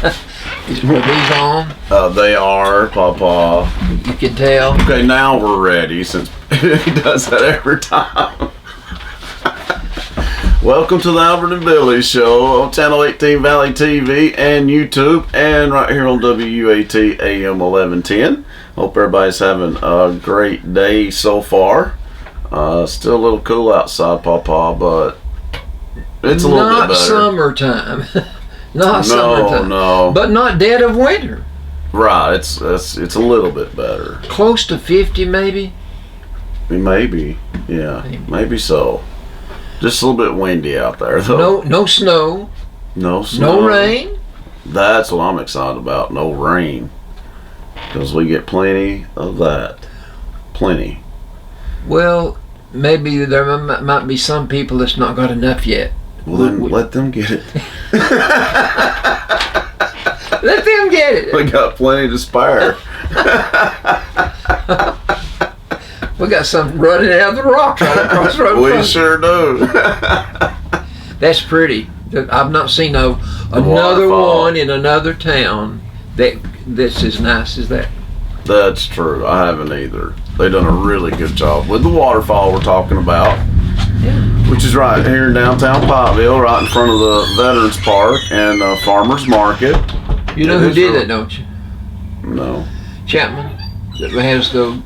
Are these on? They are, Papa. You can tell. Okay, now we're ready since he does that every time. Welcome to the Albert and Billy Show on Channel 18 Valley TV and YouTube and right here on WUAT AM 1110. Hope everybody's having a great day so far. Still a little cool outside, Papa, but it's a little bit better. Not summertime. Not summertime. No. But not dead of winter. Right, it's a little bit better. Close to 50 maybe? Maybe, yeah, maybe so. Just a little bit windy out there, though. No snow. No snow. No rain. That's what I'm excited about. No rain, because we get plenty of that. Plenty. Well, maybe there might be some people that's not got enough yet. Well, then let them get it. Let them get it. We got plenty to spare. We got some running out of the rocks right across the road. We sure do. That's pretty. I've not seen another waterfall. one in another town that's as nice as that. That's true. I haven't either. They've done a really good job with the waterfall we're talking about. Yeah. Which is right here in downtown Pikeville, right in front of the Veterans Park and Farmers Market. You know who did that, don't you? No. Chapman, that has the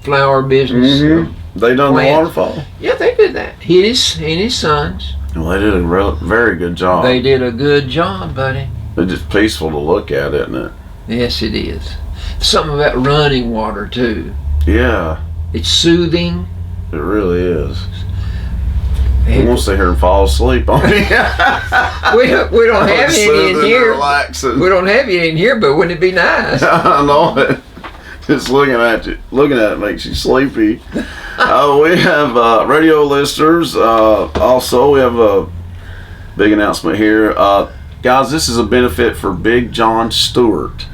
flower business. Mm-hmm. They done the waterfall. Yeah, they did that. He and his sons. Well, they did a very good job. They did a good job, buddy. It's just peaceful to look at, isn't it? Yes, it is. Something about running water too. Yeah. It's soothing. It really is. I won't sit here and fall asleep on me. we don't have any in here. Relaxing. We don't have any in here, but wouldn't it be nice? I know it. Just looking at it makes you sleepy. We have radio listeners. Also, we have a big announcement here. Guys, this is a benefit for Big John Stewart.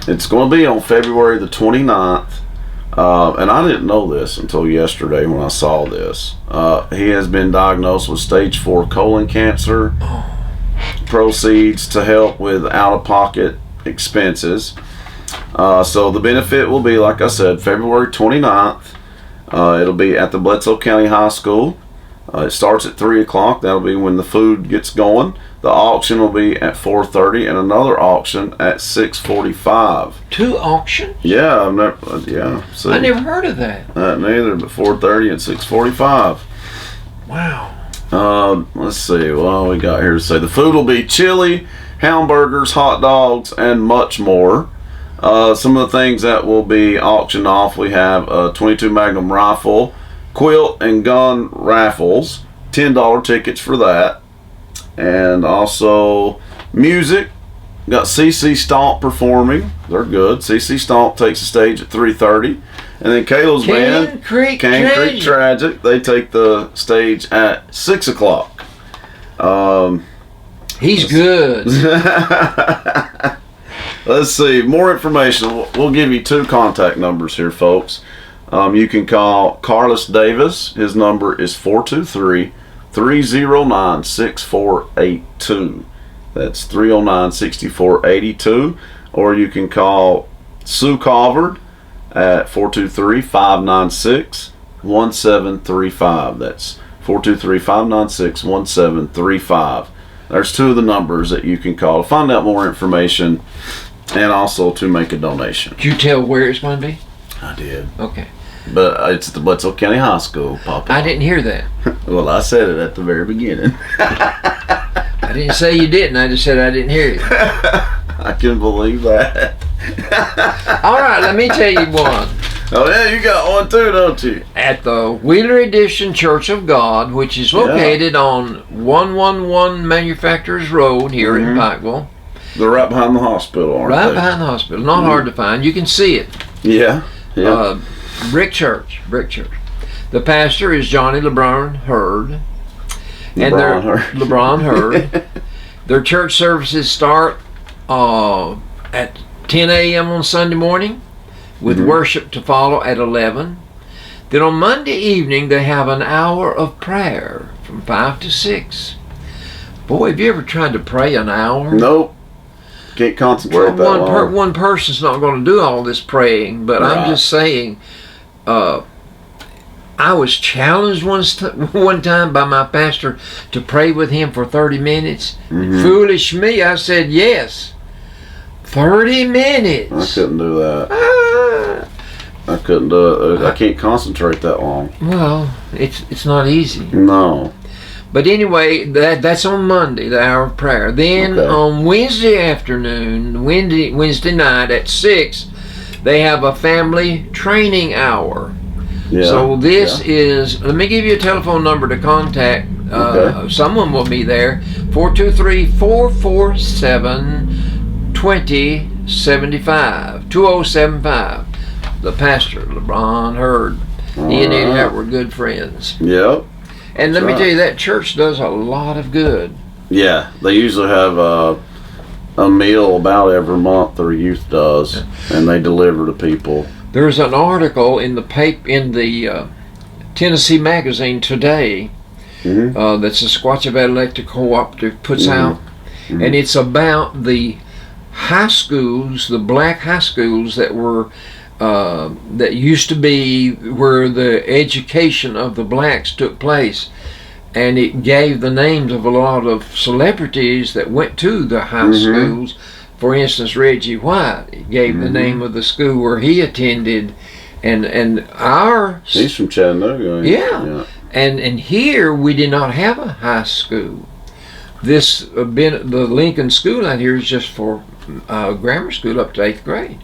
It's going to be on February the 29th. And I didn't know this until yesterday when I saw this. He has been diagnosed with stage 4 colon cancer. Proceeds to help with out-of-pocket expenses. So the benefit will be, like I said, February 29th. It'll be at the Bledsoe County High School. It starts at 3 o'clock. That'll be when the food gets going. The auction will be at 4:30 and another auction at 6:45. 2 auctions? Yeah, I've never. Yeah, see, I never heard of that. Neither, but 4:30 and 6:45. Wow. Let's see. What we got here to say? The food will be chili, hamburgers, hot dogs, and much more. Some of the things that will be auctioned off: we have a .22 Magnum rifle, quilt and gun raffles, $10 tickets for that. And also music. Got CC Stomp performing. They're good. CC Stomp takes the stage at 3:30. And then Kayla's band, Cane Creek Tragic, they take the stage at 6 o'clock. He's good. Let's see. More information. We'll give you 2 contact numbers here, folks. You can call Carlos Davis. His number is 423-309-6482. That's 309-6482. Or you can call Sue Calvert at 423-596-1735. That's 423-596-1735. There's 2 of the numbers that you can call to find out more information and also to make a donation. Did you tell where it's going to be? I did. Okay. But it's at the Bledsoe County High School, Papa. I didn't hear that. Well, I said it at the very beginning. I didn't say you didn't. I just said I didn't hear you. I can believe that. All right, let me tell you one. Oh, yeah, you got one too, don't you? At the Wheeler Edition Church of God, which is located on 111 Manufacturers Road here in Pikeville. They're right behind the hospital, aren't they? Right behind the hospital. Not hard to find. You can see it. Yeah. Brick church. The pastor is Johnny LeBron Hurd. LeBron Hurd. Their church services start at 10 a.m. on Sunday morning with worship to follow at 11. Then on Monday evening they have an hour of prayer from 5 to 6. Boy, have you ever tried to pray an hour? Nope. Can't concentrate that long. One person's not going to do all this praying, but I'm just saying, I was challenged one time by my pastor to pray with him for 30 minutes. Foolish me, I said yes. 30 minutes. I couldn't do that. I couldn't do it. I can't concentrate that long. Well, it's not easy. No. But anyway, that's on Monday, the hour of prayer. Then on Wednesday afternoon, Wednesday night at 6, they have a family training hour. Yeah, so this is, let me give you a telephone number to contact. Someone will be there. 423-447-2075. 2075. The pastor, LeBron Hurd. He and Eddie were good friends. Yep. And let me tell you, that church does a lot of good. Yeah, they usually have a meal about every month. Their youth does, and they deliver to people. There's an article in the Tennessee Magazine today that's the Squatchy Electric Cooperative puts out, and it's about the high schools, the black high schools that were that used to be where the education of the blacks took place, and it gave the names of a lot of celebrities that went to the high schools. For instance, Reggie White, it gave the name of the school where he attended, and he's from Chattanooga. Yeah. And here we did not have a high school. The Lincoln School out here is just for grammar school up to 8th grade.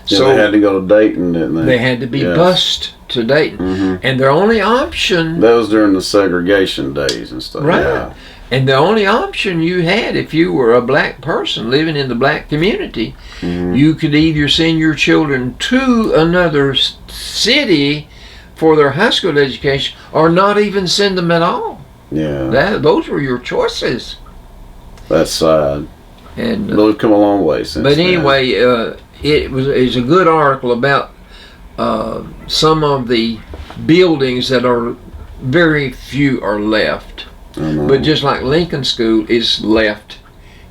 Yeah, So they had to go to Dayton, didn't they? They had to be bused to Dayton, and their only option. That was during the segregation days and stuff. Right. Yeah. And the only option you had, if you were a black person living in the black community, you could either send your children to another city for their high school education, or not even send them at all. Yeah. Those were your choices. That's sad. And but we've come a long way since. But anyway, it was a good article about some of the buildings that are very few are left. But just like Lincoln School is left,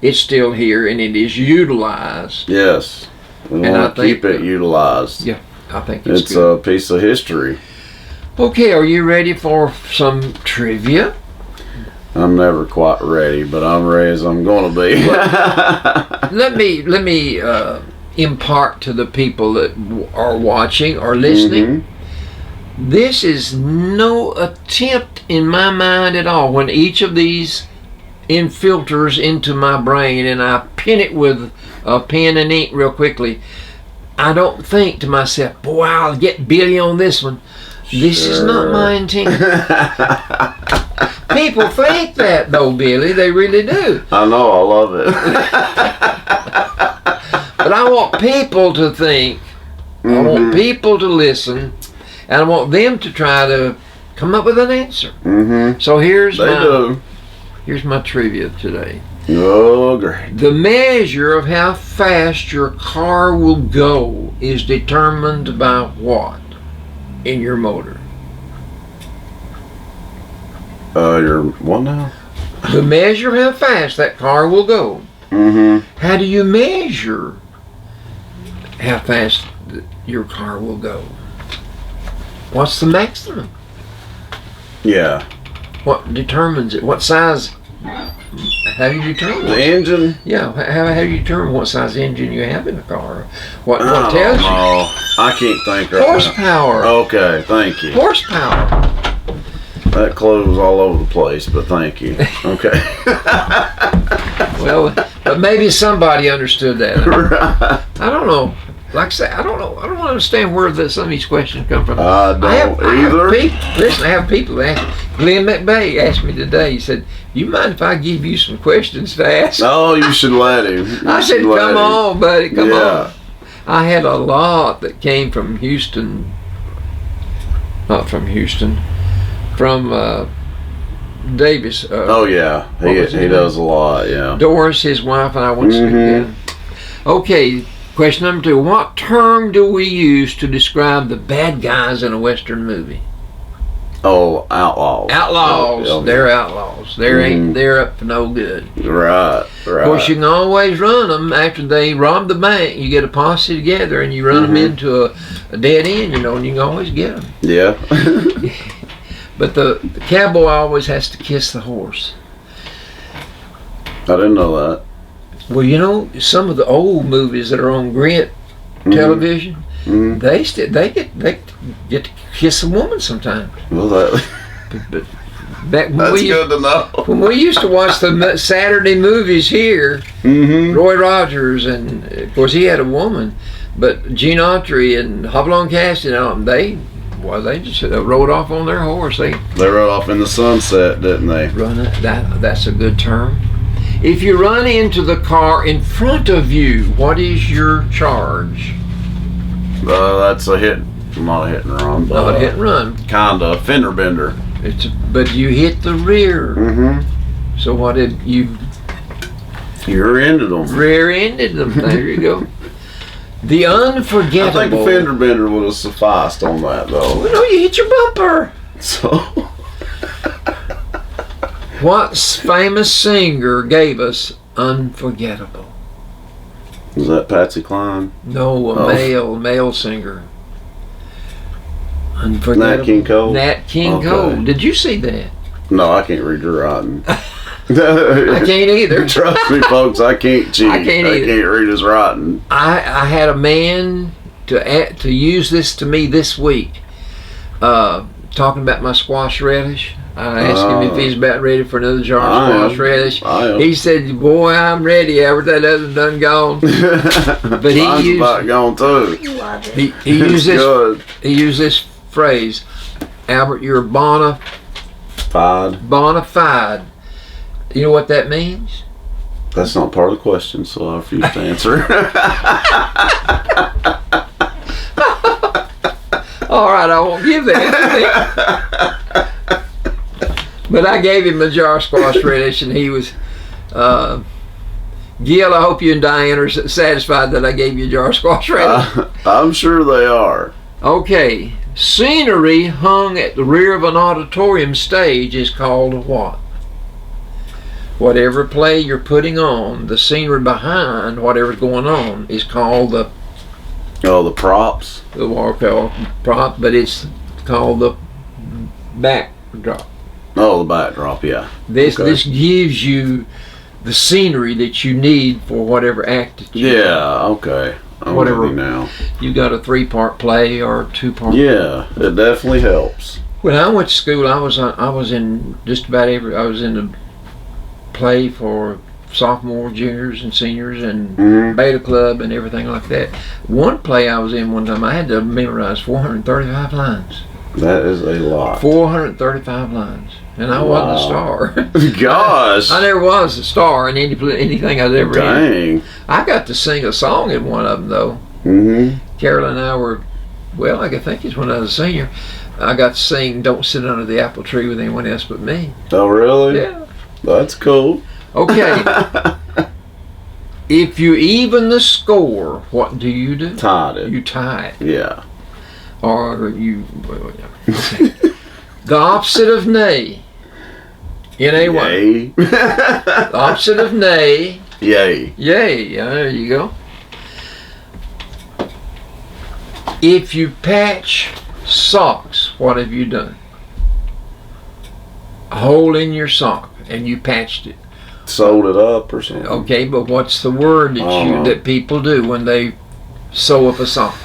it's still here and it is utilized. Yes, we want to keep it utilized. Yeah, I think it's good. It's a piece of history. Okay, are you ready for some trivia? I'm never quite ready, but I'm ready as I'm going to be. let me impart to the people that are watching or listening. This is no attempt in my mind at all. When each of these infilters into my brain and I pin it with a pen and ink real quickly, I don't think to myself, boy, I'll get Billy on this one. This is not my intent. People think that though, Billy. They really do. I know, I love it. But I want people to think, I want people to listen, and I want them to try to come up with an answer. So here's my trivia today. Oh, great. The measure of how fast your car will go is determined by what in your motor? Your what now? The measure of how fast that car will go. How do you measure how fast your car will go? What's the maximum? Yeah. What determines it? What size? How do you determine the engine? Yeah. How do you determine what size engine you have in a car? What tells you? I can't think right Horsepower. Now. Okay, thank you. Horsepower. That clothes all over the place, but thank you. Okay. Well, but maybe somebody understood that. Right. I don't know. Like I say, I don't know. I don't understand where some of these questions come from. I don't either. I have people that ask. Glenn McVeigh asked me today. He said, "You mind if I give you some questions to ask?" Oh, you should let him. I said, "Come on, buddy, come on." I had a lot that came from Houston. Not from Houston. From Davis. Oh yeah, he does a lot. Yeah. Doris, his wife, and I went to sleep together. Okay. Question number 2. What term do we use to describe the bad guys in a Western movie? Oh, outlaws. Outlaws. Oh, yeah. They're outlaws. They're up for no good. Right. Of course, you can always run them after they rob the bank. You get a posse together and you run them into a dead end, and you can always get them. Yeah. But the cowboy always has to kiss the horse. I didn't know that. Well, some of the old movies that are on Grit television, they get to kiss a woman sometimes. Well, that. But back when That's good to know. When we used to watch the Saturday movies here, Roy Rogers, and of course he had a woman, but Gene Autry and Hopalong Cassidy, they just rode off on their horse. They rode off in the sunset, didn't they? That's a good term. If you run into the car in front of you, what is your charge? That's a hit. Not a hit and run. But, Not a hit and run. Kinda fender bender. But you hit the rear. So what did you? You rear-ended them. Rear-ended them. There you go. The unforgettable. I think a fender bender would have sufficed on that, though. Well, no, you hit your bumper. So. What famous singer gave us Unforgettable? Was that Patsy Cline? No, a male singer. Unforgettable. Nat King Cole? Nat King Cole. Did you see that? No, I can't read your writing. I can't either. Trust me, folks, I can't cheat. I can't read his writing. I had a man to use this to me this week, talking about my squash relish. I asked him if he's about ready for another jar of squash relish. He said, "Boy, I'm ready. After that other done gone." But Mine's about gone too. He used this. He used this phrase, "Albert, you're bona fide." You know what that means? That's not part of the question, so I refuse to answer. All right, I won't give that. But I gave him a jar of squash relish, and he was, Gil, I hope you and Diane are satisfied that I gave you a jar of squash relish. I'm sure they are. Okay. Scenery hung at the rear of an auditorium stage is called what? Whatever play you're putting on, the scenery behind whatever's going on is called the props. The prop, but it's called the backdrop. Oh, the backdrop, yeah. This gives you the scenery that you need for whatever act that you okay. I'm whatever with you now. You got a 3-part play or a 2-part. Yeah, it definitely helps. When I went to school, I was in just about every. I was in the play for sophomore, juniors, and seniors, and beta club, and everything like that. One play I was in one time, I had to memorize 435 lines. That is a lot. 435 lines, and I wasn't a star. Gosh, I never was a star in anything I was ever in. Dang. I got to sing a song in one of them though. Carol and I were, well, I think it's when I was a senior. I got to sing "Don't Sit Under the Apple Tree with Anyone Else But Me." Oh, really? Yeah. That's cool. Okay. If you even the score, what do you do? Tied it. You tie it. Yeah. Or you. The opposite of nay. N-A-Y. Yay. The opposite of nay. Yay. Yay. Yeah, there you go. If you patch socks, what have you done? A hole in your sock, and you patched it. Sewed it up or something. Okay, but what's the word that people do when they sew up a sock?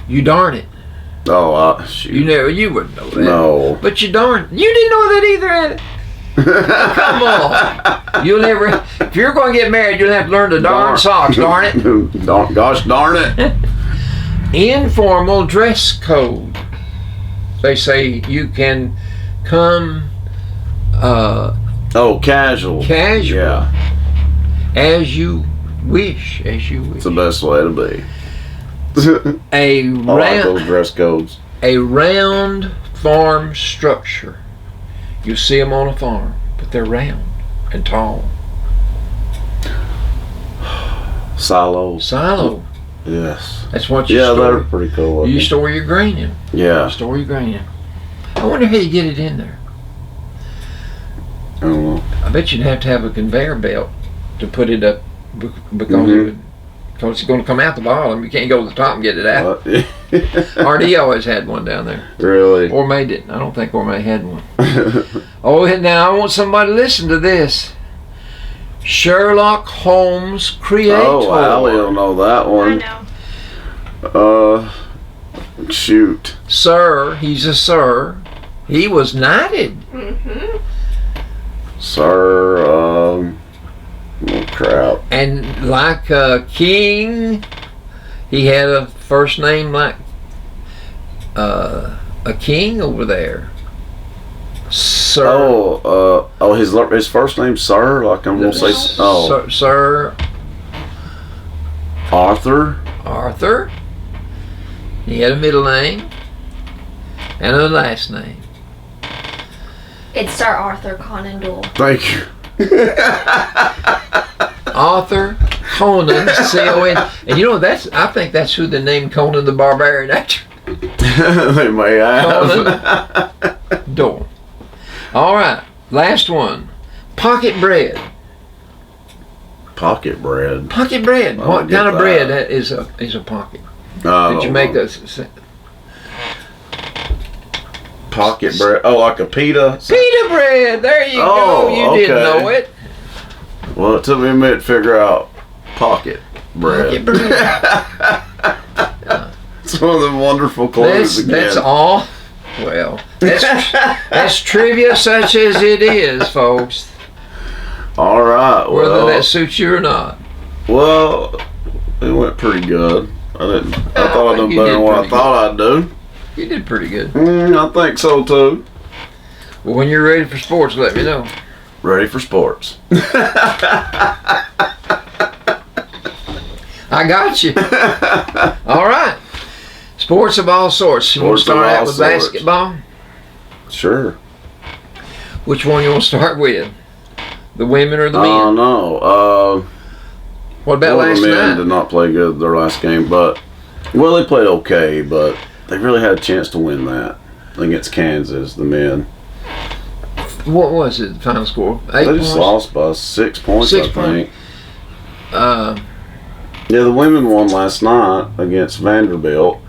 You darn it. Oh, shoot. You wouldn't know that. No. But you didn't know that either, Ed. Come on. You'll never. If you're going to get married, you'll have to learn to darn socks. Darn it. Gosh darn it. Informal dress code. They say you can come. Casual. Casual. Yeah. As you wish. It's the best way to be. I like those dress codes. A round farm structure. You see them on a farm, but they're round and tall. Silo. Yes. That's what you store. Yeah, they're pretty cool. You store your grain in. Yeah. Store your grain in. I wonder how you get it in there. I don't know. I bet you'd have to have a conveyor belt to put it up because it's going to come out the bottom. You can't go to the top and get it out. RD always had one down there. Really? Orme didn't. I don't think Orme had one. Oh, and now I want somebody to listen to this. Sherlock Holmes creator. Oh, wow, we don't know that one. I know. Shoot. Sir, he's a sir. He was knighted. Mm-hmm. Sir, oh crap. And like King, he had a first name like a king over there. Sir. His first name Sir. Like I'm gonna say. Oh, Sir Arthur. Arthur. He had a middle name and a last name. It's Sir Arthur Conan Doyle. Thank you. Arthur Conan C-O-N. And you know I think that's who the name Conan the Barbarian after. They may have. Conan Doyle. All right, last one. Pocket bread. Pocket bread. Pocket bread. I What don't get kind of that. bread is a pocket? Did you make those? Pocket bread? Oh, like a pita? Pita bread. There you go. You didn't okay. know it. Well, it took me a minute to figure out pocket bread. Pocket bread. It's one of them wonderful clues again. That's all. Well, that's trivia such as it is, folks. All right. Whether Well, that suits you or not. well, it went pretty good. I thought I'd done You better did than what I pretty thought I'd do. You did pretty good. I think so too. Well, when you're ready for sports, let me know. Ready for sports. I got you. All right. Sports of all sorts. You want to Sports of start out all with sorts. basketball? Sure. Which one you want to start with? The women or the Oh men? no. What about Well, last the men night? did not play good their last game, but they played okay, but they really had a chance to win that against Kansas. The men. What was it? The final score? 8 They points. just lost by 6 points, 6 I think. Yeah, the women won last night against Vanderbilt.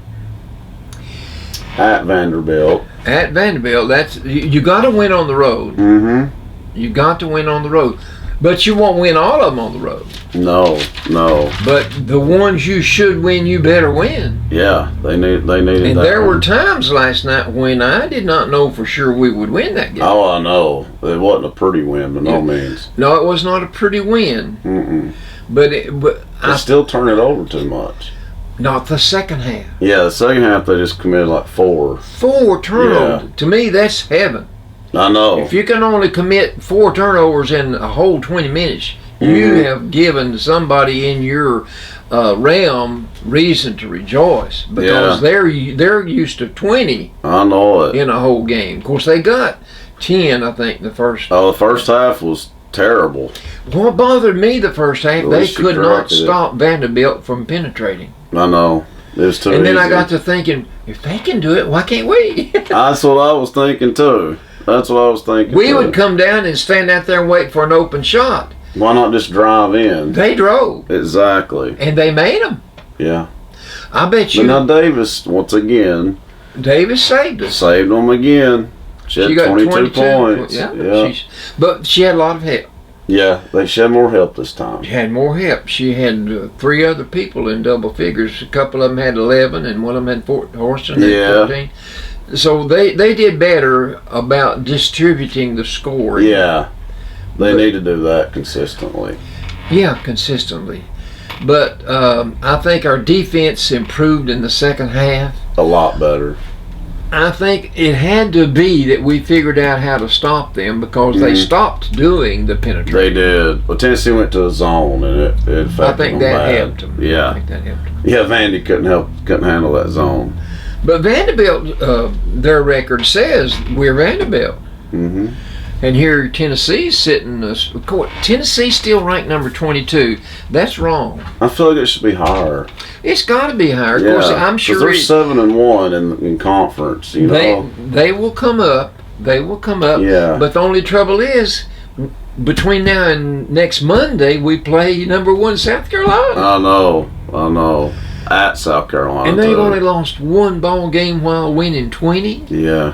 At Vanderbilt. At Vanderbilt, that's you got to win on the road. Mm-hmm. You got to win on the road, but you won't win all of them on the road. No. But the ones you should win, you better win. Yeah, they needed And that there one. were times last night when I did not know for sure we would win that game. Oh, I know. It wasn't a pretty win by no means. No, it was not a pretty win, Mm-mm. but They I still turn it over too much. not the second half. Yeah, the second half they just committed like 4. 4 turnovers. To me, that's heaven. I know. If you can only commit 4 turnovers in a whole 20 minutes, you have given somebody in your realm reason to rejoice because they're used to 20 I know it. in a whole game. Of course, they got 10, I think, the first. Oh, the first half was terrible. What bothered me the first half, At they least you could not corrected it. stop Vanderbilt from penetrating. I know. It was too And then I easy. got to thinking, if they can do it, why can't we? That's what I was thinking too. That's what I was thinking. We too. would come down and stand out there and wait for an open shot. Why not just drive in? They drove, Exactly. and they made them. Yeah. I bet But you now Davis, once again, Davis saved us. saved them again. She had got 22 points. Yeah. But she had a lot of help. She had more help this time. She had more help. She had 3 other people in double figures. A couple of them had 11, and one of them had 14. Horston had 14. So they did better about distributing the score. Yeah. They need to do that consistently. Yeah, consistently. But I think our defense improved in the second half. A lot better. I think it had to be that we figured out how to stop them because they stopped doing the penetration. They did. Well, Tennessee went to a zone, and it affected I think them that bad. helped them. I Yeah. think that helped them. Yeah, Vandy couldn't handle that zone. But Vanderbilt, their record says we're Vanderbilt. Mm-hmm. And here Tennessee's sitting. Of course, Tennessee's still ranked number 22. That's wrong. I feel like it should be higher. It's got to be higher. Of Yeah, course, I'm 'cause sure they're 7-1 in conference. You know, they will come up. They will come up. Yeah. But the only trouble is, between now and next Monday, we play number 1 South Carolina. I know. At South Carolina, And they've too. only lost 1 ball game while winning 20. Yeah.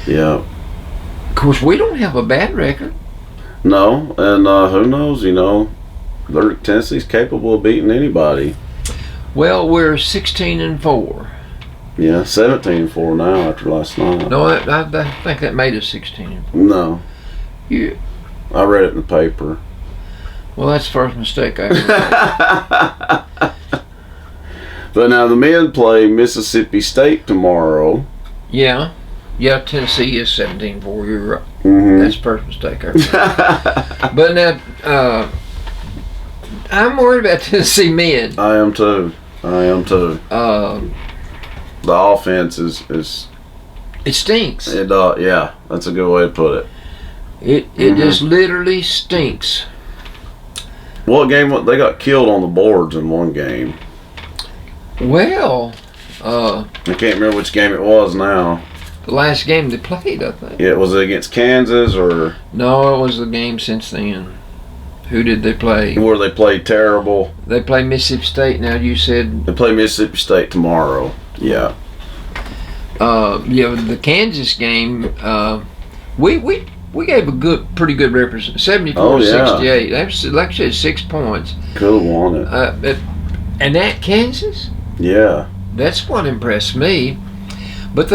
Of course, we don't have a bad record. No, and who knows? You know, Tennessee's capable of beating anybody. Well, we're 16-4. Yeah, 17-4 now after last night. No, I think that made us 16. No, Yeah. I read it in the paper. Well, that's the first mistake I ever made. But now the men play Mississippi State tomorrow. Yeah, Tennessee is 17-4. You're right. Mm-hmm. That's the first mistake I ever made. But now, I'm worried about Tennessee men. I am too. The offense is It stinks. yeah, that's a good way to put it. It just literally stinks. What game? They got killed on the boards in one game. Well, I can't remember which game it was now. the last game they played, I think. Yeah, was it against Kansas or No, it was the game since then. Who did they play? where they played terrible? They play Mississippi State. Now you said They play Mississippi State tomorrow. Yeah. the Kansas game. We gave a pretty good representation. 74-68. That's like I said, 6 points. Could have won it. And that Kansas, Yeah. that's what impressed me. But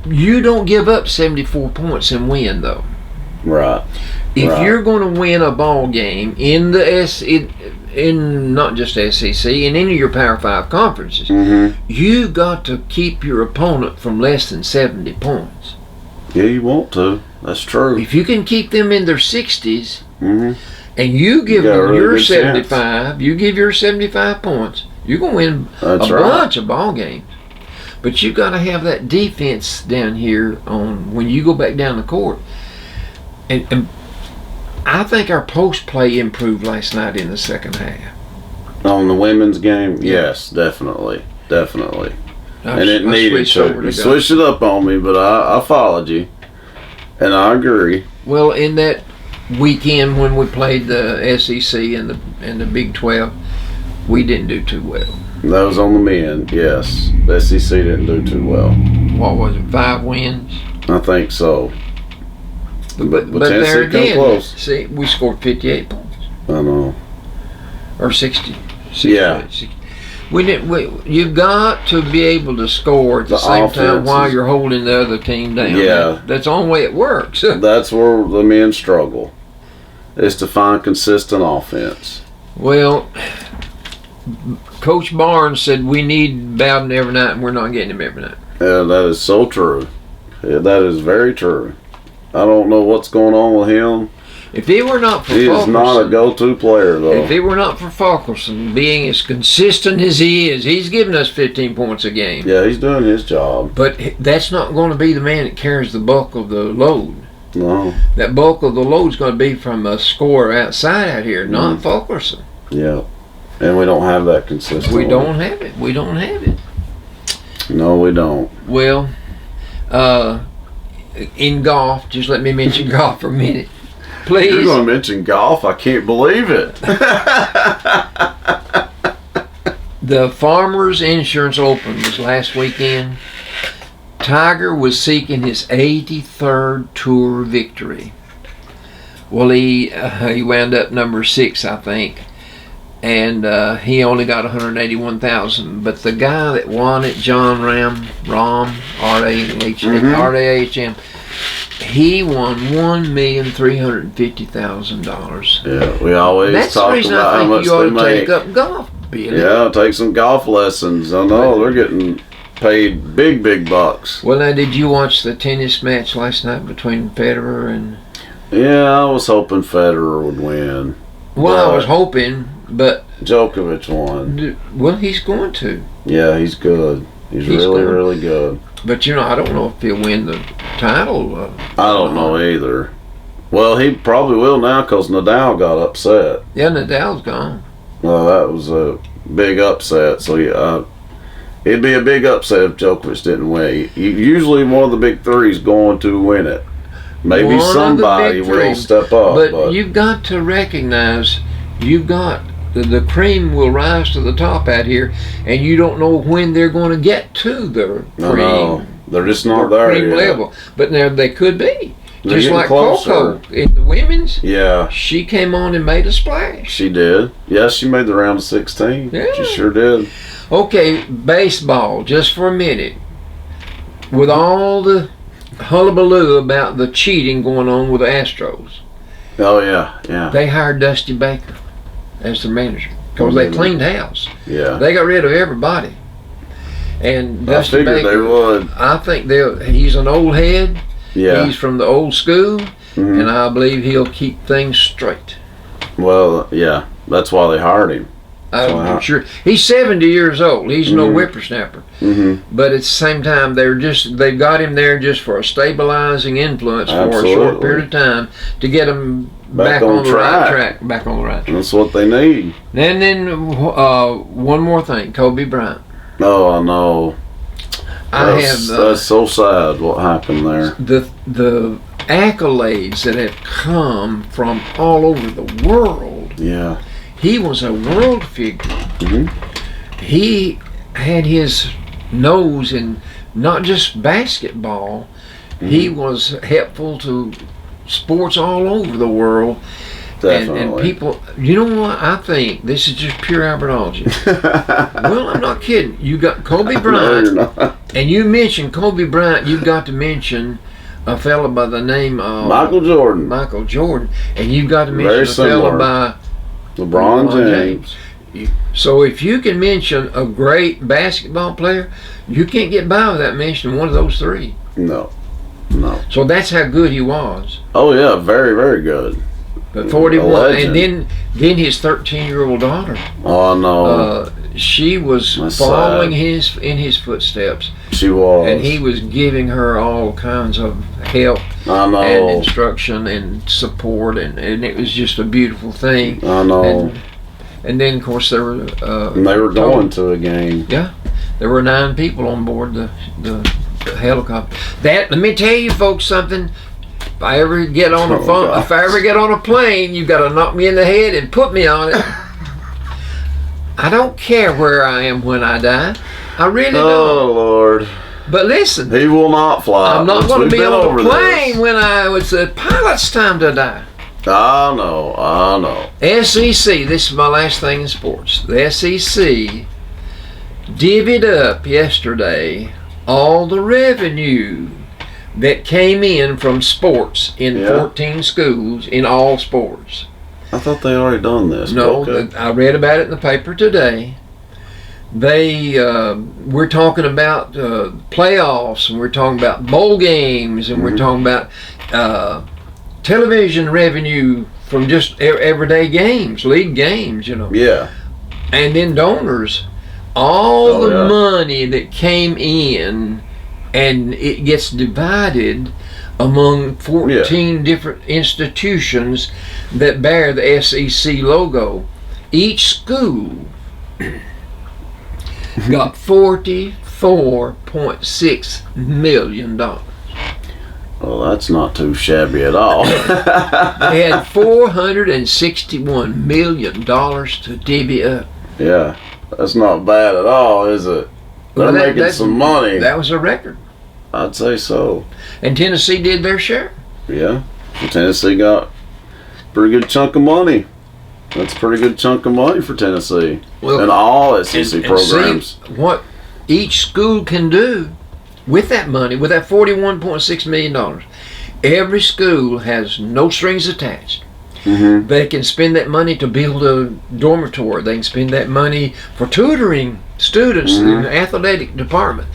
you don't give up 74 points and win though. Right. If Right. you're going to win a ball game in the in not just SEC, in any of your Power 5 conferences, Mm-hmm. you got to keep your opponent from less than 70 points. Yeah, you want to. That's true. If you can keep them in their 60s, Mm-hmm. and you give You got a them really your good chance. 75, you give your 75 points, you're going to win That's a right. bunch of ball games. But you got to have that defense down here on when you go back down the court. And I think our post play improved last night in the second half. On the women's game, yes, definitely. And it needed switched over to. to You go. switched it up on me, but I followed you. And I agree. Well, in that weekend when we played the SEC and the Big 12, we didn't do too well. That was on the men, yes. The SEC didn't do too well. What was it, 5 wins? I think so. But there Tennessee come again, close. see, we scored 58 points. I know. Or 60. Yeah. 60. You've got to be able to score at the same time offense while is- you're holding the other team down. Yeah. That's the only way it works. That's where the men struggle, is to find consistent offense. Well, Coach Barnes said we need Bowden every night, and we're not getting him every night. Yeah, that is so true. Yeah, that is very true. I don't know what's going on with him. If he were not for He is not a Fulkerson, go-to player, though. if he were not for Fulkerson being as consistent as he is, he's giving us 15 points a game. Yeah, he's doing his job. But that's not going to be the man that carries the bulk of the load. No. That bulk of the load is going to be from a scorer outside out here, not Mm. Fulkerson. Yeah. And we don't have that consistent. We don't have it. We don't have it. No, we don't. Well, in golf, just let me mention golf for a minute. You're Please. going to mention golf? I can't believe it. The Farmers Insurance Open was last weekend. Tiger was seeking his 83rd tour victory. Well, he wound up number 6, I think, and he only got 181,000. But the guy that won it, John Rahm, R-A-H-M, he won $1,350,000. Yeah, we always That's the talk reason about I how think much you ought they to make. take up golf, Billy. Yeah, take some golf lessons. I know they're getting paid big bucks. Well, now, did you watch the tennis match last night between Federer and... Yeah, I was hoping Federer would win. Well, I was But hoping, but... Djokovic won. Well, he's going to. Yeah, he's good. He's really, good. really good. But, I don't know if he'll win the title. I don't know either. Well, he probably will now because Nadal got upset. Yeah, Nadal's gone. Well, that was a big upset. So yeah, it'd be a big upset if Djokovic didn't win. Usually, one of the big three's going to win it. Maybe One of the somebody big will three. step up. But you've got to recognize you've got the cream will rise to the top out here, and you don't know when they're going to get to the cream. No, they're just not or there cream yet. level. But now they could be. They're Just getting like closer. Coco in the women's. Yeah, She came on and made a splash. she did. Yeah, she made the round of 16. Yeah. She sure did. Okay, baseball, just for a minute. With all the hullabaloo about the cheating going on with the Astros, Oh yeah, yeah, they hired Dusty Baker as their manager because they cleaned house. yeah. They got rid of everybody. And I Dusty figured Baker, they would. I think he's an old head. Yeah. He's from the old school, Mhm. and I believe he'll keep things straight. Well, yeah. That's why they hired him. I'm Wow. sure he's 70 years old. He's no Mhm. whippersnapper. Mm-hmm. But at the same time, they've got him there just for a stabilizing influence for a short Absolutely. period of time to get him Back back on on the right track. track. Back on the right track. That's what they need. And then one more thing, Kobe Bryant. Oh, I know. That's so sad what happened there. the accolades that have come from all over the world. Yeah. He was a world figure. Mhm. He had his nose in not just basketball. He was helpful to sports all over the world. Definitely. And people, you know what? I think this is just pure Albertology. Well, I'm not kidding. You got Kobe No, Bryant, you're not. and you mentioned Kobe Bryant. You've got to mention a fella by the name of Michael Jordan. Michael Jordan, and you've got to mention Very a fella similar. by LeBron LeBron James. So if you can mention a great basketball player, you can't get by without mentioning one of those three. No. No. So that's how good he was. Oh, yeah. Very, very good. But A 41, legend. and then his 13-year-old daughter, Oh, no. she was That's following sad. in his footsteps, She was. and he was giving her all kinds of help I know. and instruction and support, and it was just a beautiful thing. I know. And then, of course, there were And they were going to a game. Yeah, there were 9 people on board the helicopter. Let me tell you, folks, something. If I ever get on a Oh, phone, God. if I ever get on a plane, you got to knock me in the head and put me on it. I don't care where I am when I die. I really Oh, don't. Lord. But listen, He will not fly. I'm not Once going we've to be been on over the plane this. when it's the pilot's time to die. I know. I know. SEC, this is my last thing in sports. The SEC divvied up yesterday all the revenue that came in from sports in Yeah. 14 schools in all sports. I thought they already done this. No, Okay. I read about it in the paper today. We're talking about playoffs, and we're talking about bowl games, and we're talking about television revenue from just everyday games, league games, Yeah. and then donors. All Oh, the yeah. money that came in, and it gets divided among 14 different institutions that bear the SEC logo. Each school got $44.6 million. Well, that's not too shabby at all. They had $461 million to divvy up. Yeah. That's not bad at all, is it? They're Well, making some money. That was a record. I'd say so. And Tennessee did their share. Yeah. Well, Tennessee got a pretty good chunk of money. That's a pretty good chunk of money for Tennessee. Well, and all SEC and programs. see what each school can do with that money, with that $41.6 million. Every school has no strings attached. Mm-hmm. They can spend that money to build a dormitory. They can spend that money for tutoring students in the athletic department.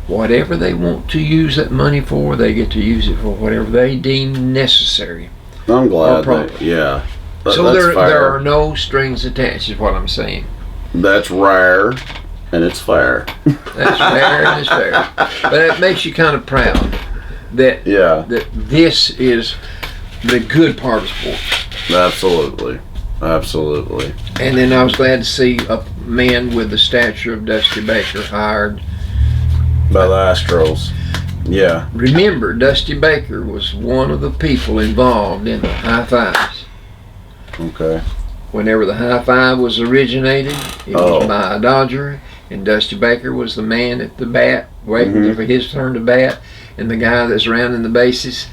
Whatever they want to use that money for, they get to use it for whatever they deem necessary. I'm glad problem. that, yeah. So that's there fair. are no strings attached, is what I'm saying. That's rare, and it's fair. That's fair and it's fair. But it makes you kind of proud. that Yeah. that this is the good part of sports. Absolutely. Absolutely. And then I was glad to see a man with the stature of Dusty Baker hired. By the Astros. Yeah. Remember, Dusty Baker was one of the people involved in the high fives. Okay. Whenever the high five was originated, it was by a Dodger, and Dusty Baker was the man at the bat, waiting for his turn to bat, and the guy that's rounding the bases.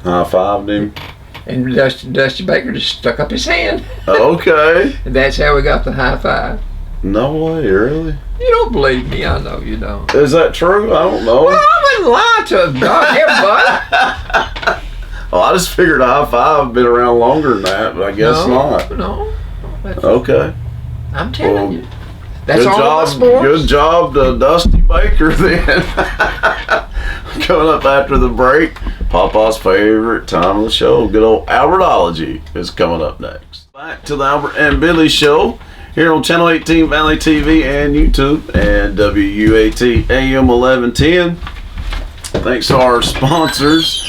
High-fived him. And Dusty Baker just stuck up his hand. Okay. And that's how we got the high five. No way, really? You don't believe me, I know you don't. Is that true? I don't know. Well, I wouldn't lie to everybody. Well, I just figured a high five had been around longer than that, but I guess not. No. Okay. I'm telling Well, you. That's good all job. about sports. Good job to Dusty Baker then. Coming up after the break, Papa's favorite time of the show, good old Albertology, is coming up next. Back to the Albert and Billy Show here on Channel 18 Valley TV and YouTube and WUAT AM 1110. Thanks to our sponsors,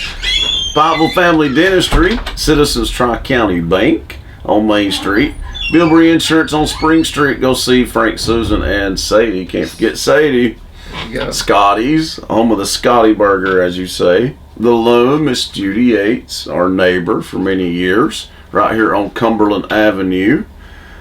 Pikeville Family Dentistry, Citizens Tri-County Bank on Main Street, Bilberry Insurance on Spring Street. Go see Frank, Susan, and Sadie. Can't forget Sadie. Scotty's, home of the Scotty Burger, as you say. The Loom, Miss Judy Yates, our neighbor for many years, right here on Cumberland Avenue.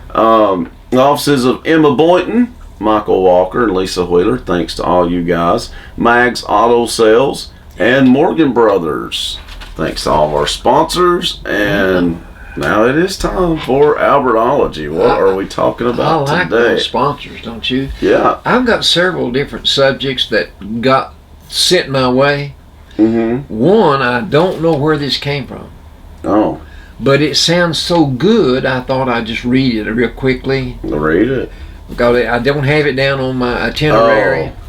The offices of Emma Boynton, Michael Walker, and Lisa Wheeler. Thanks to all you guys. Mag's Auto Sales and Morgan Brothers. Thanks to all of our sponsors. And now it is time for Albertology. What are we talking about I like today? those sponsors, don't you? Yeah. I've got several different subjects that got sent my way. One, I don't know where this came from. Oh. But it sounds so good, I thought I'd just read it real quickly. Read it. Because I don't have it down on my itinerary. Oh.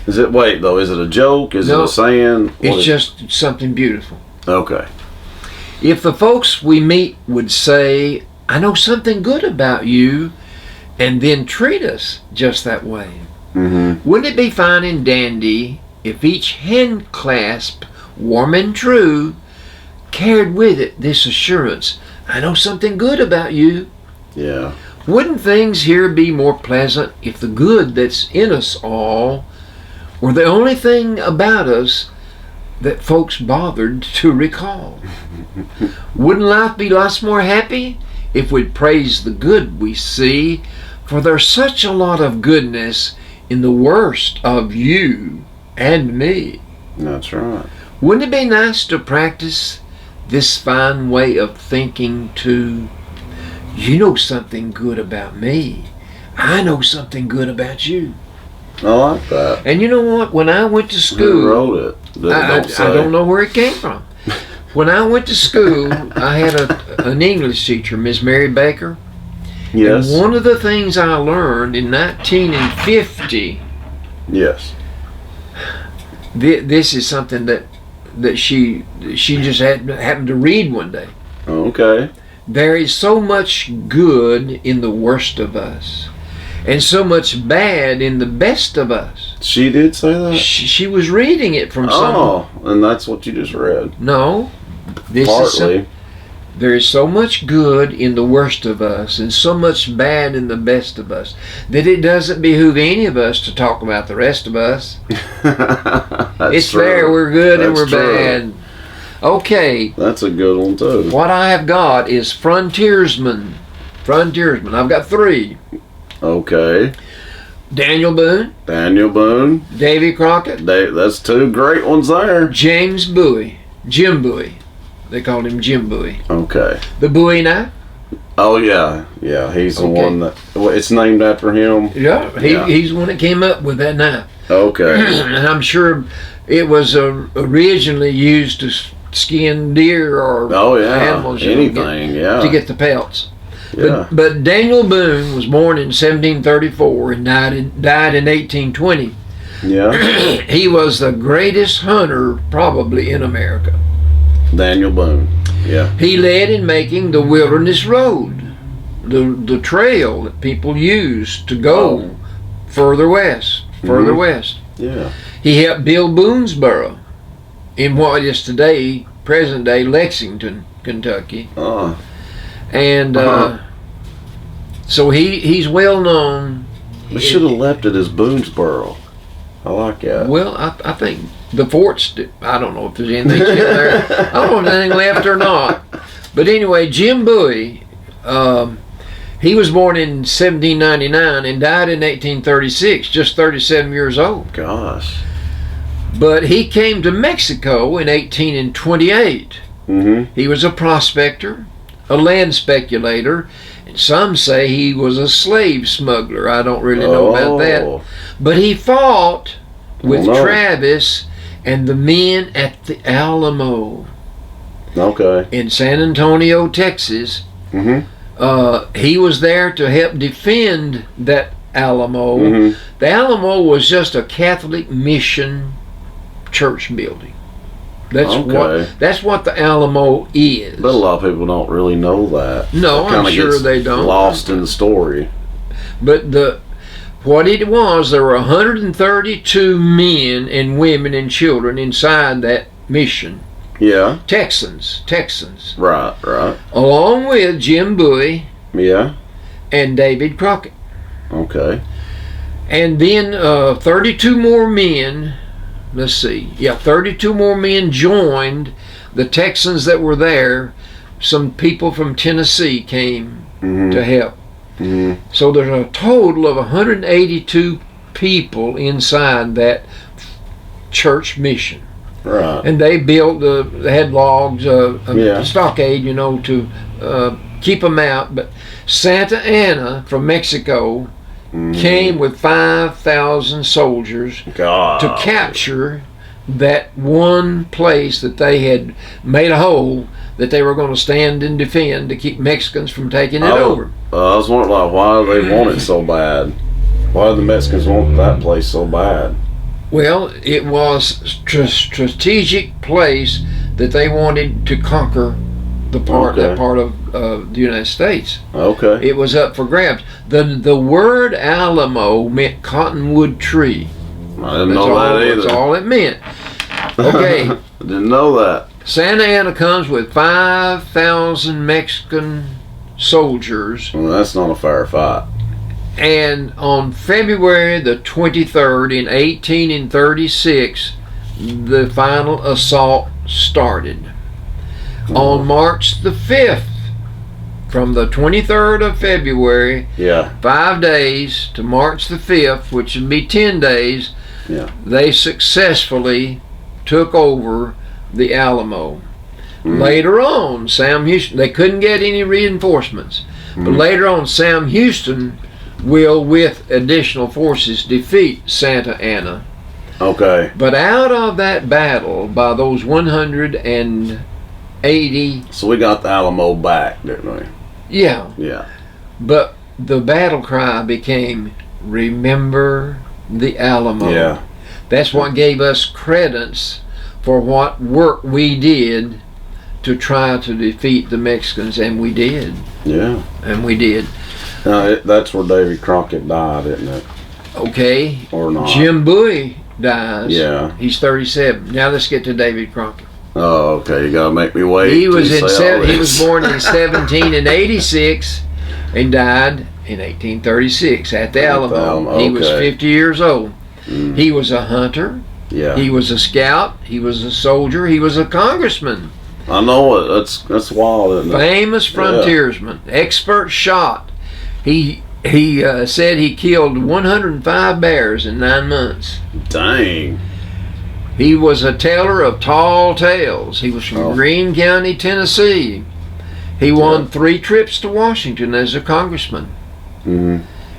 Is it, wait though, is it a joke? Is it a saying? It's just something beautiful. Okay. If the folks we meet would say, I know something good about you, and then treat us just that way, wouldn't it be fine and dandy if each hand clasp, warm and true, carried with it this assurance, I know something good about you? Yeah. Wouldn't things here be more pleasant if the good that's in us all were the only thing about us that folks bothered to recall? Wouldn't life be lots more happy if we'd praise the good we see? For there's such a lot of goodness in the worst of you and me. That's right. Wouldn't it be nice to practice this fine way of thinking too? You know something good about me. I know something good about you. I like that. And you know what? When I went to school, Who wrote it? I don't know where it came from. When I went to school, I had an English teacher, Miss Mary Baker. Yes. And one of the things I learned in 1950. Yes. This is something that she just happened to read one day. Okay. There is so much good in the worst of us, and so much bad in the best of us. She did say that? She was reading it from some. Oh, and that's what you just read. No, this Partly. There is so much good in the worst of us, and so much bad in the best of us, that it doesn't behoove any of us to talk about the rest of us. It's true. fair, we're good and That's we're true. bad. Okay. That's a good one too. What I have got is frontiersmen. Frontiersmen. I've got three. Okay. Daniel Boone, Daniel Boone. Davy Crockett, That's two great ones there. James Bowie, Jim Bowie. They called him Jim Bowie. Okay. The Bowie knife. Oh yeah, yeah. He's the Okay. one that. Well, it's named after him. Yeah, Yeah. he's the one that came up with that knife. Okay. And I'm sure it was originally used to skin deer or Oh yeah. animals. you know, Anything. Yeah. to get the pelts. Yeah. But Daniel Boone was born in 1734 and died in 1820. Yeah. He was the greatest hunter probably in America. Daniel Boone. Yeah. He led in making the Wilderness Road, the trail that people used to go further west. Yeah. He helped build Boonesboro, in what is today, present day, Lexington, Kentucky. And so he's well known. We should have left it as Boonesboro. I like that. Well, I think the forts, I don't know if there's anything still there. I don't know if there's anything left or not. But anyway, Jim Bowie, he was born in 1799 and died in 1836, just 37 years old. Gosh. But he came to Mexico in 1828. He was a prospector, a land speculator, and some say he was a slave smuggler. I don't really know about that. But he fought with Travis and the men at the Alamo in San Antonio, Texas. He was there to help defend that Alamo. The Alamo was just a Catholic mission church building. That's what the Alamo is. But a lot of people don't really know that. No, I'm sure they don't. Lost in the story. But what it was, there were 132 men and women and children inside that mission. Yeah. Texans. Right. Along with Jim Bowie. Yeah. And David Crockett. Okay. And then 32 more men. Let's see. Yeah, 32 more men joined the Texans that were there. Some people from Tennessee came to help. So there's a total of 182 people inside that church mission. Right. And they built, they had logs, a stockade, to keep them out. But Santa Anna from Mexico came with 5,000 soldiers to capture that one place that they had made a hole that they were going to stand and defend to keep Mexicans from taking it over. I was wondering, why do they want it so bad? Why do the Mexicans want that place so bad? Well, it was a strategic place that they wanted to conquer that part of the United States. Okay. It was up for grabs. The word Alamo meant cottonwood tree. I didn't know that either. That's all it meant. Okay. Didn't know that. Santa Anna comes with 5,000 Mexican soldiers. Well, that's not a fair fight. And on February the 23rd in 1836, the final assault started. On March the 5th, from the 23rd of February, 5 days to March the 5th, which would be 10 days, they successfully took over the Alamo. Later on, Sam Houston, they couldn't get any reinforcements, but later on, Sam Houston will, with additional forces, defeat Santa Anna. Okay. But out of that battle, by those 180... So we got the Alamo back, didn't we? Yeah. Yeah. But the battle cry became, "Remember the Alamo." Yeah. That's what gave us credence for what work we did to try to defeat the Mexicans, and we did. Yeah. And we did. That's where Davy Crockett died, isn't it? Okay. Or not. Jim Bowie dies. Yeah. He's 37. Now let's get to David Crockett. Oh, okay. You gotta make me wait. He was he was born in 1786 and died in 1836 at the Alamo. He was 50 years old. He was a hunter. Yeah. He was a scout. He was a soldier. He was a congressman. I know it. That's wild, isn't it? Famous frontiersman, expert shot. He said he killed 105 bears in 9 months. Dang. He was a teller of tall tales. He was from Greene County, Tennessee. He won 3 trips to Washington as a congressman.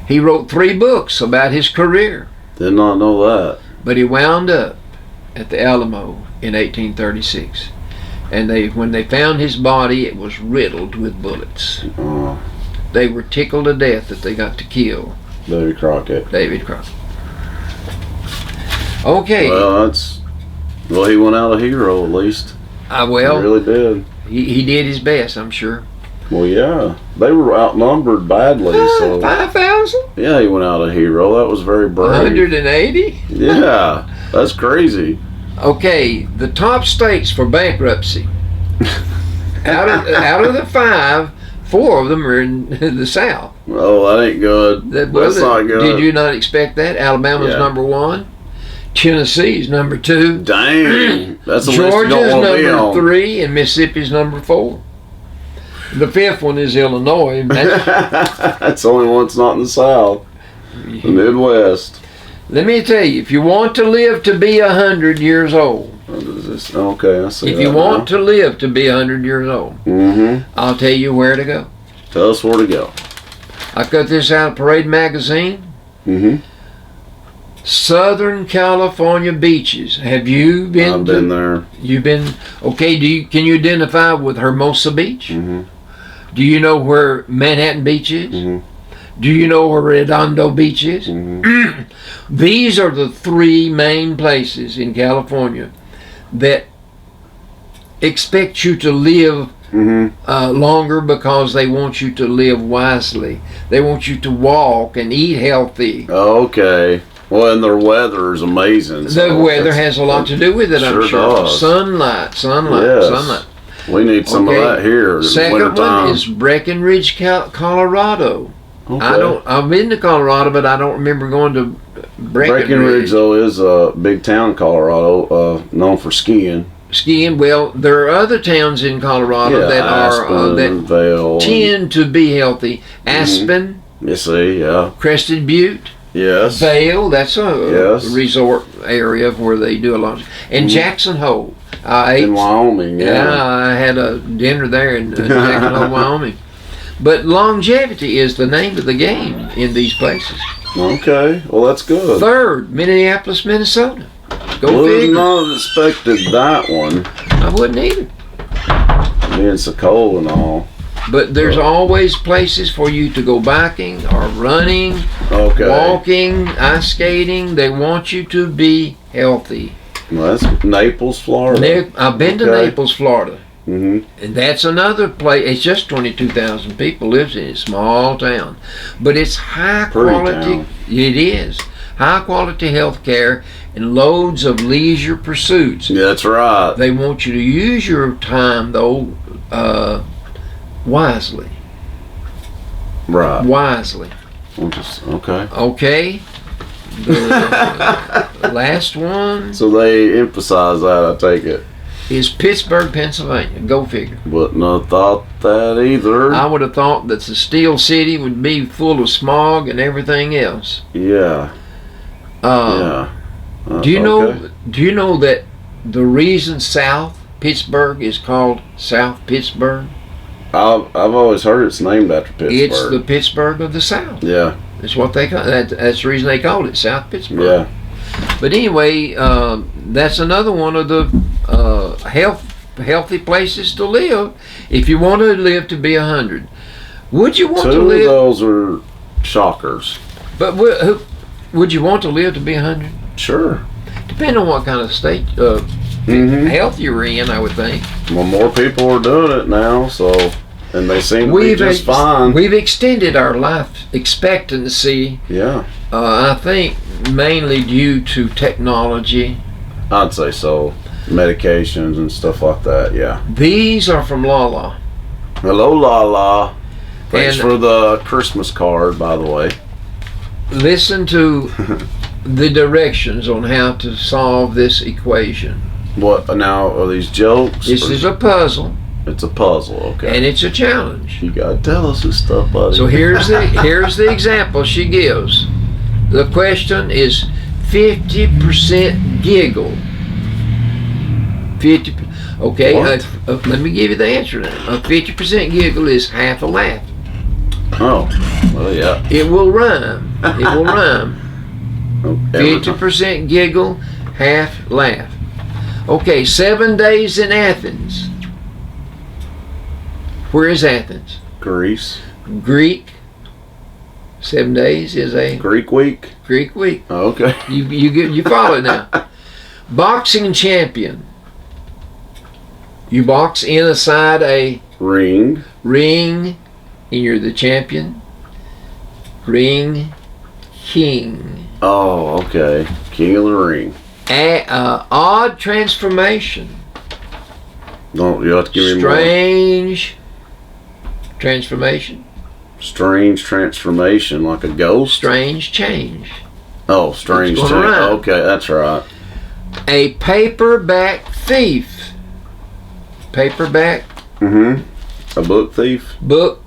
He wrote 3 books about his career. Did not know that. But he wound up at the Alamo in 1836. And when they found his body, it was riddled with bullets. They were tickled to death that they got to kill Davy Crockett. Okay. Well, he went out a hero at least. He really did. He did his best, I'm sure. Well, yeah. They were outnumbered badly. 5,000? Yeah, he went out a hero. That was very brave. 180? Yeah, that's crazy. Okay, the top states for bankruptcy. out of the 5, 4 of them are in the South. Oh, that ain't good. That's not good. Did you not expect that? Alabama's number 1. Tennessee's number 2. Dang. That's a list you Georgia's don't want to be number on. 3, and Mississippi's number 4. The 5th one is Illinois. That's the only one that's not in the South. The Midwest. Let me tell you, if you want to live to be 100 years old, Okay, I see. if you want to live to be 100 years old, I'll tell you where to go. Tell us where to go. I cut this out of Parade Magazine. Southern California beaches. Have you been? I've been there. You've been. Okay. Can you identify with Hermosa Beach? Do you know where Manhattan Beach is? Do you know where Redondo Beach is? These are the 3 main places in California that expect you to live longer because they want you to live wisely. They want you to walk and eat healthy. Okay. Well, and their weather is amazing. The weather has a lot to do with it, I'm sure. Does. Sunlight. We need some of that here. Second one is Breckenridge, Colorado. Okay. I've been to Colorado, but I don't remember going to Breckenridge, though, is a big town in Colorado, known for skiing. Skiing. Well, there are other towns in Colorado that Aspen, that Vail, tend to be healthy. Aspen, you see, yeah. Crested Butte, Yes. Vail. That's a resort area where they do a lot. And Jackson Hole. I ate in Wyoming, yeah. I had a dinner there in Jackson Hole, Wyoming. But longevity is the name of the game in these places. Okay, well that's good. 3rd, Minneapolis, Minnesota. Go Would figure. not have expected that one. I wouldn't either. Being so cold and all. But there's always places for you to go biking or running, walking, ice skating. They want you to be healthy. Well, that's Naples, Florida. I've been to Naples, Florida. And that's another place. It's just 22,000 people lives in it. Small town. But it's high quality. Town. It is. High quality health care and loads of leisure pursuits. Yeah, that's right. They want you to use your time, though, wisely. Right. Wisely. Okay. Okay. The last one So they emphasize that, I take it. is Pittsburgh, Pennsylvania. Go figure. Wouldn't have thought that either. I would have thought that the Steel City would be full of smog and everything else. Yeah. Do you know that the reason South Pittsburgh is called South Pittsburgh? I've always heard it's named after Pittsburgh. It's the Pittsburgh of the South. Yeah. That's what they call it. That's the reason they called it South Pittsburgh. Yeah. But anyway, that's another one of the healthy places to live if you want to live to be 100. Would you want to live? 2 of those are shockers. But would you want to live to be 100? Sure. Depending on what kind of state health you're in, I would think. Well, more people are doing it now, so and they seem to be just fine. We've extended our life expectancy. Yeah. I think mainly due to technology. I'd say so. Medications and stuff like that, yeah. These are from Lala. Hello, Lala. Thanks And- for the Christmas card, by the way. Listen to the directions on how to solve this equation. What now? Are these jokes? This or- is a puzzle, It's a puzzle, okay. and it's a challenge. You gotta tell us this stuff, buddy. So here's the example she gives. The question is 50% giggle. 50. Okay, What? let me give you the answer now. A 50% giggle is half a laugh. Oh, well, yeah. It will rhyme. It will rhyme. Every time. 50% giggle, half laugh. Okay, 7 days in Athens. Where is Athens? Greece. Greek. 7 days is a Greek week. Greek week. Oh, okay. You follow it now. Boxing champion. You box inside a Ring. ring, and you're the champion. Ring king. Oh, okay. King of the ring. Odd transformation. Don't you have to give me more? Strange transformation. Strange transformation, like a ghost. Strange change. Oh, strange It's change. going around. Okay, that's right. A paperback thief. Paperback A book thief. book.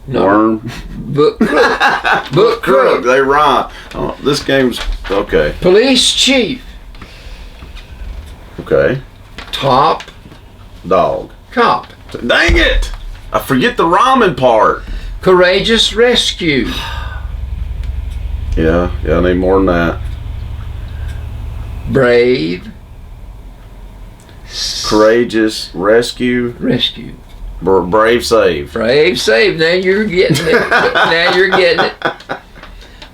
No. Worm. Book crook. Book crook. They rhyme. Oh, this game's okay. Police chief. Okay. Top Dog. cop. Dang it! I forget the rhyming part. Courageous rescue. Yeah, I need more than that. Brave. Courageous rescue. Rescue. Brave save. Brave save. Now you're getting it. Now you're getting it.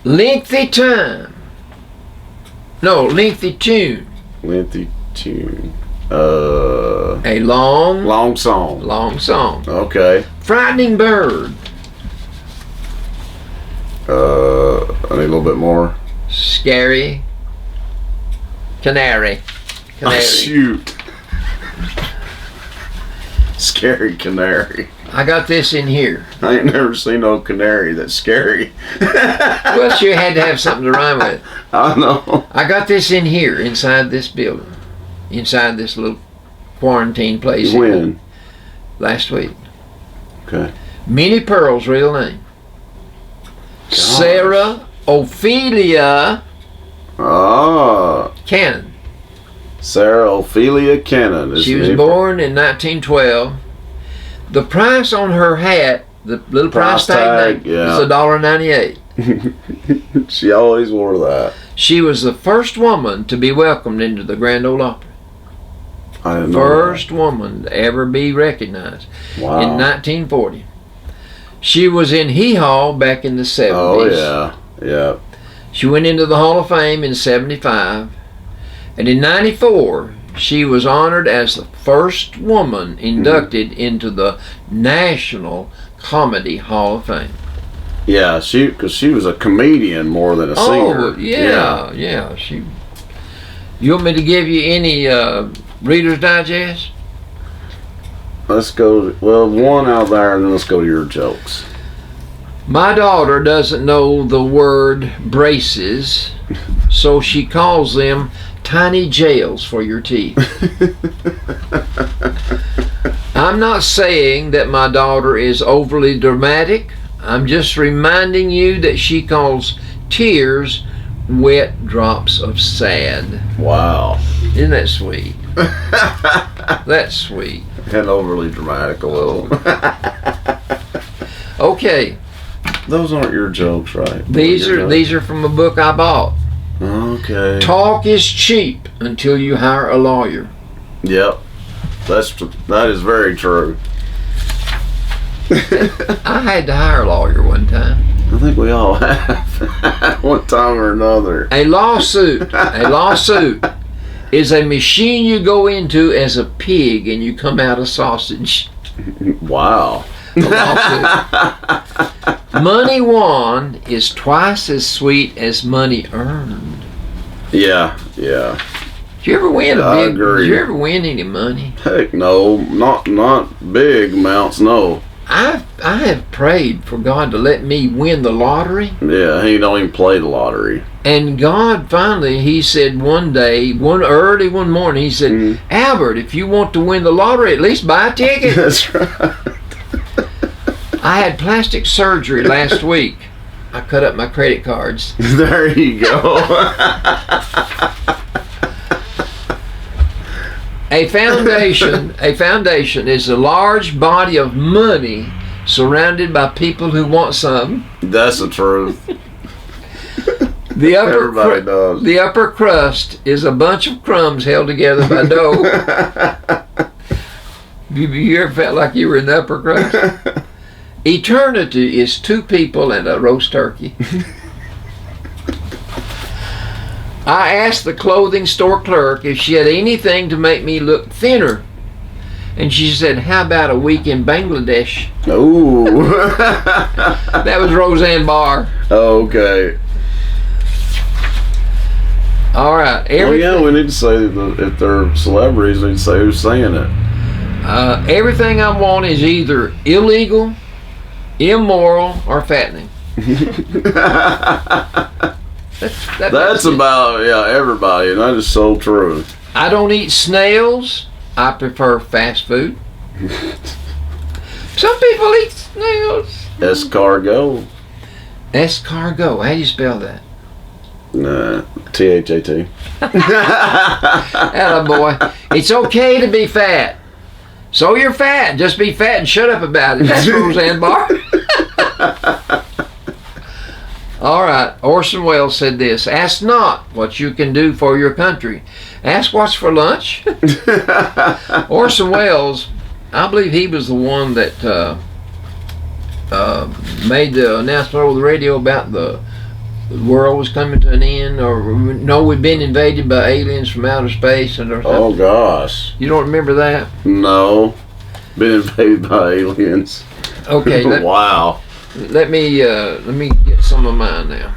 Lengthy time. No, lengthy tune. Lengthy tune. A long Long song. song. Okay. Frightening bird. I need a little bit more. Scary. Canary. Oh, shoot. Scary canary. I got this in here. I ain't never seen no canary that's scary. Well, you had to have something to rhyme with. I know. I got this in here, inside this building. Inside this little quarantine place. When? Last week. Okay. Minnie Pearl's real name. Gosh. Sarah Ophelia Ah. Cannon. Sarah Ophelia Cannon. She was born in 1912. The price on her hat, the little price tag, yeah. is $1.98. She always wore that. She was the first woman to be welcomed into the Grand Ole Opry. I didn't know First woman to ever be recognized that. Wow. in 1940. She was in Hee Haw back in the 70s. Oh, yeah. Yeah. She went into the Hall of Fame in 75. And in 94, she was honored as the first woman inducted into the National Comedy Hall of Fame. Yeah, because she was a comedian more than a singer. Oh, yeah. You want me to give you any Reader's Digest? Let's go. Well, one out there, and then let's go to your jokes. My daughter doesn't know the word braces, so she calls them tiny jails for your teeth. I'm not saying that my daughter is overly dramatic. I'm just reminding you that she calls tears wet drops of sad. Wow. Isn't that sweet? That's sweet. And overly dramatic a little. Okay, Those aren't your jokes, right? these are from a book I bought. Okay. Talk is cheap until you hire a lawyer. Yep. That is very true. I had to hire a lawyer one time. I think we all have. One time or another. A lawsuit is a machine you go into as a pig and you come out a sausage. Wow. A lawsuit. Money won is twice as sweet as money earned. Yeah. Did you ever win I agree. Did you ever win any money? Heck no. Not big amounts, no. I have prayed for God to let me win the lottery. Yeah, he don't even play the lottery. And God finally, he said one morning, he said, Albert, if you want to win the lottery, at least buy a ticket. That's right. I had plastic surgery last week. I cut up my credit cards. There you go. A foundation is a large body of money surrounded by people who want some. That's the truth. The Everybody does. The upper crust is a bunch of crumbs held together by dough. You ever felt like you were in the upper crust? Eternity is two people and a roast turkey. I asked the clothing store clerk if she had anything to make me look thinner. And she said, how about a week in Bangladesh? Ooh. That was Roseanne Barr. Okay. All right. Oh yeah, we need to say if they're celebrities, we need to say who's saying it. Everything I want is either illegal, immoral, or fattening. That's about everybody, and that is so true. I don't eat snails. I prefer fast food. Some people eat snails. Escargot. Escargot. How do you spell that? T-H-A-T. Attaboy. It's okay to be fat. So you're fat. Just be fat and shut up about it. That's Roseanne Barr. All right. Orson Welles said this: ask not what you can do for your country. Ask what's for lunch. Orson Welles, I believe he was the one that made the announcement over the radio about the world was coming to an end, or no, we've been invaded by aliens from outer space, or something. Oh gosh. You don't remember that? No. Been invaded by aliens. Okay. Wow. Let me get some of mine now.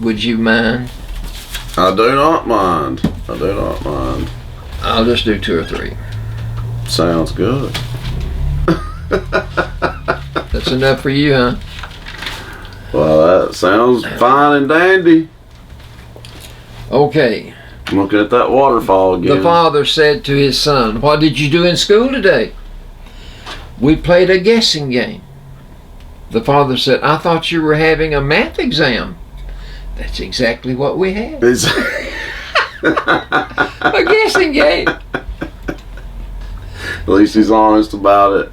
Would you mind? I do not mind. I do not mind. I'll just do 2 or 3. Sounds good. That's enough for you, huh? Well, that sounds fine and dandy. Okay. I'm looking at that waterfall again. The father said to his son, "What did you do in school today?" "We played a guessing game." The father said, "I thought you were having a math exam." "That's exactly what we had. A guessing game." At least he's honest about it.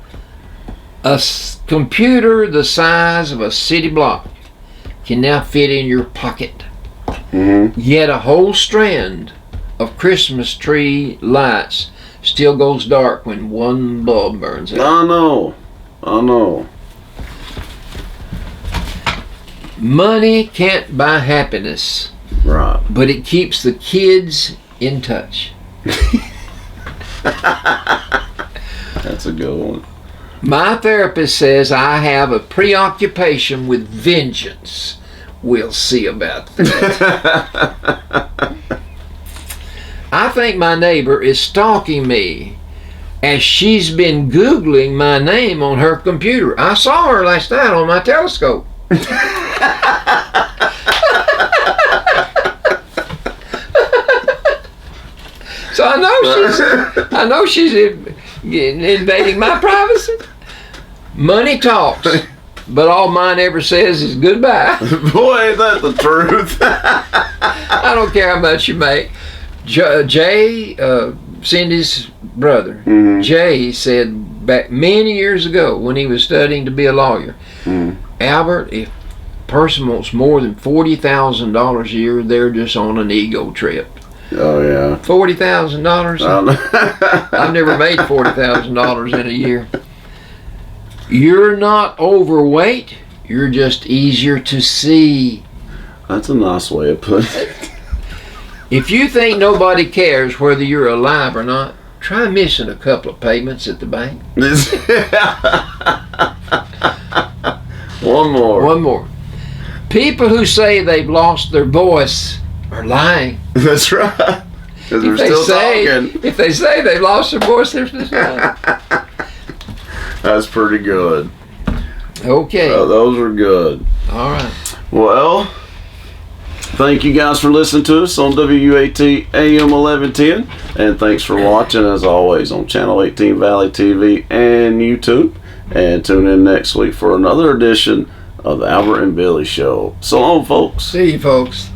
A computer the size of a city block can now fit in your pocket. Mm-hmm. Yet a whole strand of Christmas tree lights still goes dark when one bulb burns out. I know. Money can't buy happiness, Right. but it keeps the kids in touch. That's a good one. My therapist says I have a preoccupation with vengeance. We'll see about that. I think my neighbor is stalking me as she's been Googling my name on her computer. I saw her last night on my telescope. So I know she's invading my privacy. Money talks, but all mine ever says is goodbye. Boy, ain't that the truth. I don't care how much you make. Jay, Cindy's brother, Mm-hmm. Jay said back many years ago when he was studying to be a lawyer, Albert, if a person wants more than $40,000 a year, they're just on an ego trip. Oh yeah. $40,000? I've never made $40,000 in a year. You're not overweight. You're just easier to see. That's a nice way of putting it. If you think nobody cares whether you're alive or not, try missing a couple of payments at the bank. One more. People who say they've lost their voice are lying. That's right. Because they're still talking. If they say they've lost their voice, they're just lying. That's pretty good. Okay. Those were good. All right. Well, thank you guys for listening to us on WUAT AM 1110. And thanks for watching, as always, on Channel 18 Valley TV and YouTube. And tune in next week for another edition of the Albert and Billy Show. So long, folks. See you, folks.